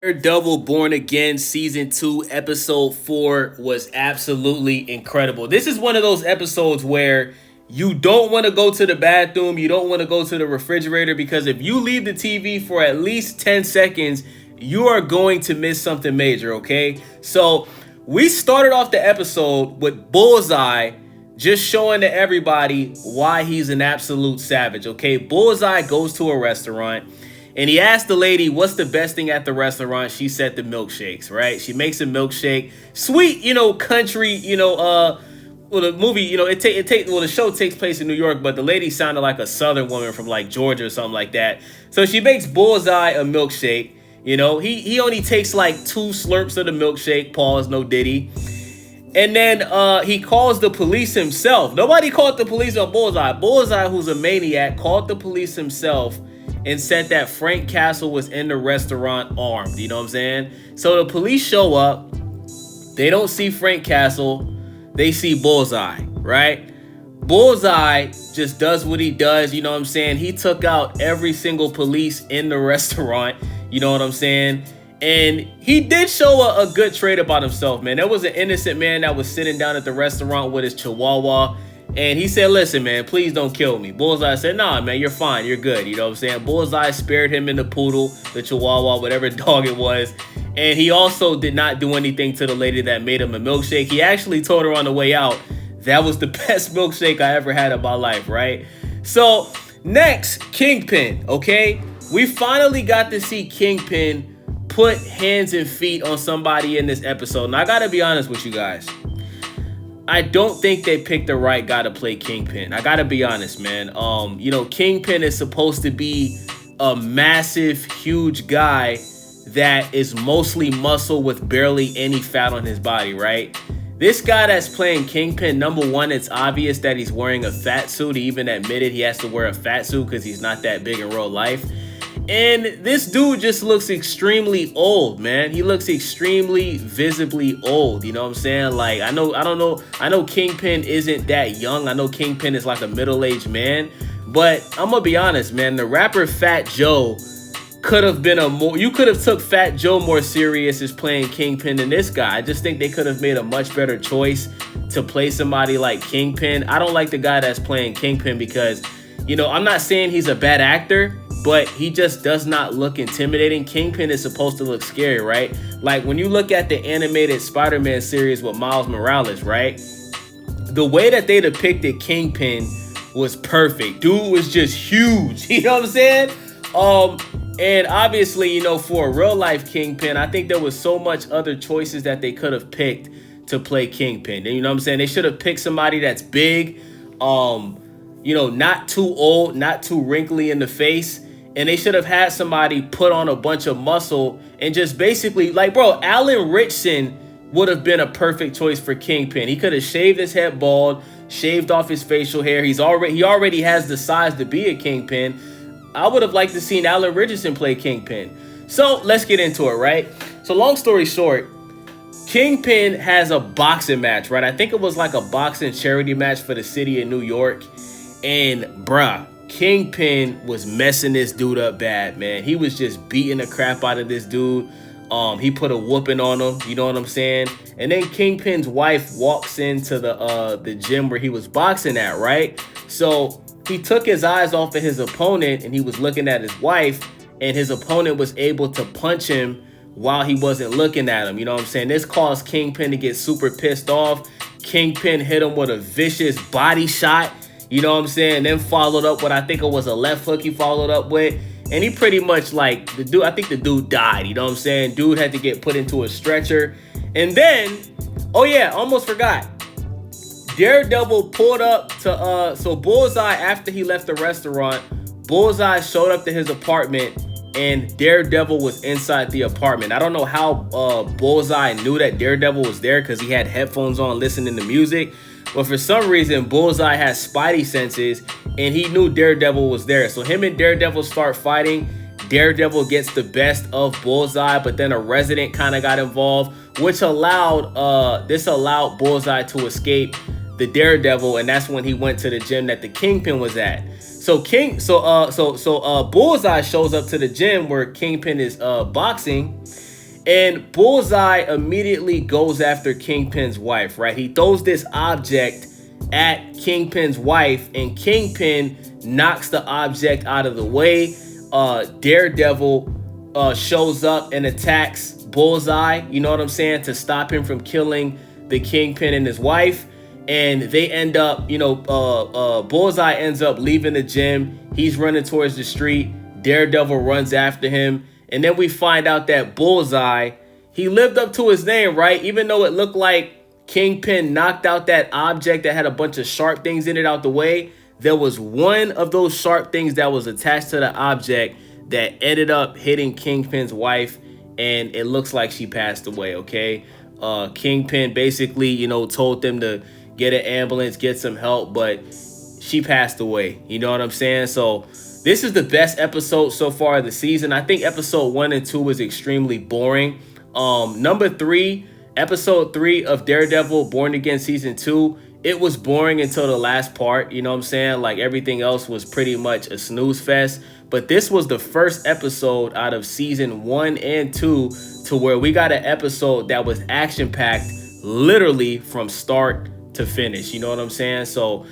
Daredevil Born Again Season 2 Episode 4 was absolutely incredible. This is one of those episodes where you don't want to go to the bathroom, you don't want to go to the refrigerator, because if you leave the TV for at least 10 seconds, you are going to miss something major, okay? So we started off the episode with Bullseye just showing to everybody why he's an absolute savage, okay? Bullseye goes to a restaurant and he asked the lady, what's the best thing at the restaurant? She said the milkshakes, right? She makes a milkshake. Sweet, country, well, the movie, the show takes place in New York, but the lady sounded like a southern woman from like Georgia or something like that. So she makes Bullseye a milkshake. He only takes like 2 slurps of the milkshake. Pause, no diddy. And then he calls the police himself. Nobody called the police on Bullseye. Bullseye, who's a maniac, called the police himself and said that Frank Castle was in the restaurant armed. You know what I'm saying? So the police show up. They don't see Frank Castle. They see Bullseye, right? Bullseye just does what he does. You know what I'm saying? He took out every single police in the restaurant. You know what I'm saying? And he did show a good trait about himself, man. There was an innocent man that was sitting down at the restaurant with his chihuahua. And he said, listen, man, please don't kill me. Bullseye said, nah, man, you're fine. You're good. You know what I'm saying? Bullseye spared him in the poodle, the chihuahua, whatever dog it was. And he also did not do anything to the lady that made him a milkshake. He actually told her on the way out, that was the best milkshake I ever had in my life, right? So next, Kingpin, okay? We finally got to see Kingpin put hands and feet on somebody in this episode. Now, I gotta be honest with you guys. I don't think they picked the right guy to play Kingpin. I gotta be honest, man. Kingpin is supposed to be a massive, huge guy that is mostly muscle with barely any fat on his body, right? This guy that's playing Kingpin, number one, it's obvious that he's wearing a fat suit. He even admitted he has to wear a fat suit because he's not that big in real life. And this dude just looks extremely old, man. He looks extremely visibly old. You know what I'm saying? Like, I know Kingpin isn't that young. I know Kingpin is like a middle-aged man. But I'm gonna be honest, man. The rapper Fat Joe could have been you could have took Fat Joe more serious as playing Kingpin than this guy. I just think they could have made a much better choice to play somebody like Kingpin. I don't like the guy that's playing Kingpin because, I'm not saying he's a bad actor, but he just does not look intimidating. Kingpin is supposed to look scary, right? Like when you look at the animated Spider-Man series with Miles Morales, right? The way that they depicted Kingpin was perfect. Dude was just huge. You know what I'm saying? And obviously, for a real life Kingpin, I think there was so much other choices that they could have picked to play Kingpin. And you know what I'm saying? They should have picked somebody that's big, not too old, not too wrinkly in the face. And they should have had somebody put on a bunch of muscle and just basically, like, bro, Alan Ritchson would have been a perfect choice for Kingpin. He could have shaved his head bald, shaved off his facial hair. He already has the size to be a Kingpin. I would have liked to seen Alan Ritchson play Kingpin. So let's get into it, right? So long story short, Kingpin has a boxing match, right? I think it was like a boxing charity match for the city of New York. And bruh, Kingpin was messing this dude up bad, man. He was just beating the crap out of this dude. He put a whooping on him, you know what I'm saying? And then Kingpin's wife walks into the gym where he was boxing at, right? So he took his eyes off of his opponent and he was looking at his wife, and his opponent was able to punch him while he wasn't looking at him. You know what I'm saying? This caused Kingpin to get super pissed off. Kingpin hit him with a vicious body shot. You know what I'm saying? Then followed up with, I think it was a left hook he followed up with. And he pretty much, like, I think the dude died. You know what I'm saying? Dude had to get put into a stretcher. And then, oh yeah, almost forgot. Daredevil pulled up to, so Bullseye, after he left the restaurant, Bullseye showed up to his apartment and Daredevil was inside the apartment. I don't know how Bullseye knew that Daredevil was there because he had headphones on listening to music. But for some reason, Bullseye has spidey senses, and he knew Daredevil was there. So him and Daredevil start fighting. Daredevil gets the best of Bullseye, but then a resident kind of got involved, which allowed Bullseye to escape the Daredevil, and that's when he went to the gym that the Kingpin was at. So Bullseye shows up to the gym where Kingpin is boxing, And Bullseye immediately goes after Kingpin's wife, right? He throws this object at Kingpin's wife, and Kingpin knocks the object out of the way. Daredevil shows up and attacks Bullseye, you know what I'm saying, to stop him from killing the Kingpin and his wife. And they end up, Bullseye ends up leaving the gym. He's running towards the street. Daredevil runs after him. And then we find out that Bullseye, he lived up to his name, right? Even though it looked like Kingpin knocked out that object that had a bunch of sharp things in it out the way, there was one of those sharp things that was attached to the object that ended up hitting Kingpin's wife, and it looks like she passed away, okay? Kingpin basically, told them to get an ambulance, get some help, but she passed away. You know what I'm saying? So this is the best episode so far of the season. I think episode 1 and 2 was extremely boring. Episode 3 of Daredevil Born Again Season 2, it was boring until the last part. You know what I'm saying? Like, everything else was pretty much a snooze fest. But this was the first episode out of Season 1 and 2 to where we got an episode that was action-packed literally from start to finish. You know what I'm saying? So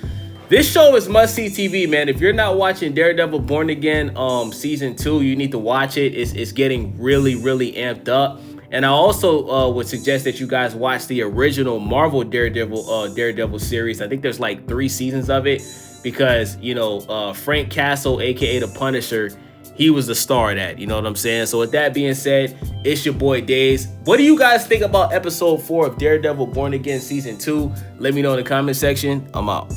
this show is must-see TV, man. If you're not watching Daredevil Born Again Season 2, you need to watch it. It's getting really, really amped up. And I also would suggest that you guys watch the original Marvel Daredevil series. I think there's like 3 seasons of it because, Frank Castle, a.k.a. The Punisher, he was the star of that. You know what I'm saying? So with that being said, it's your boy Days. What do you guys think about episode 4 of Daredevil Born Again Season 2? Let me know in the comment section. I'm out.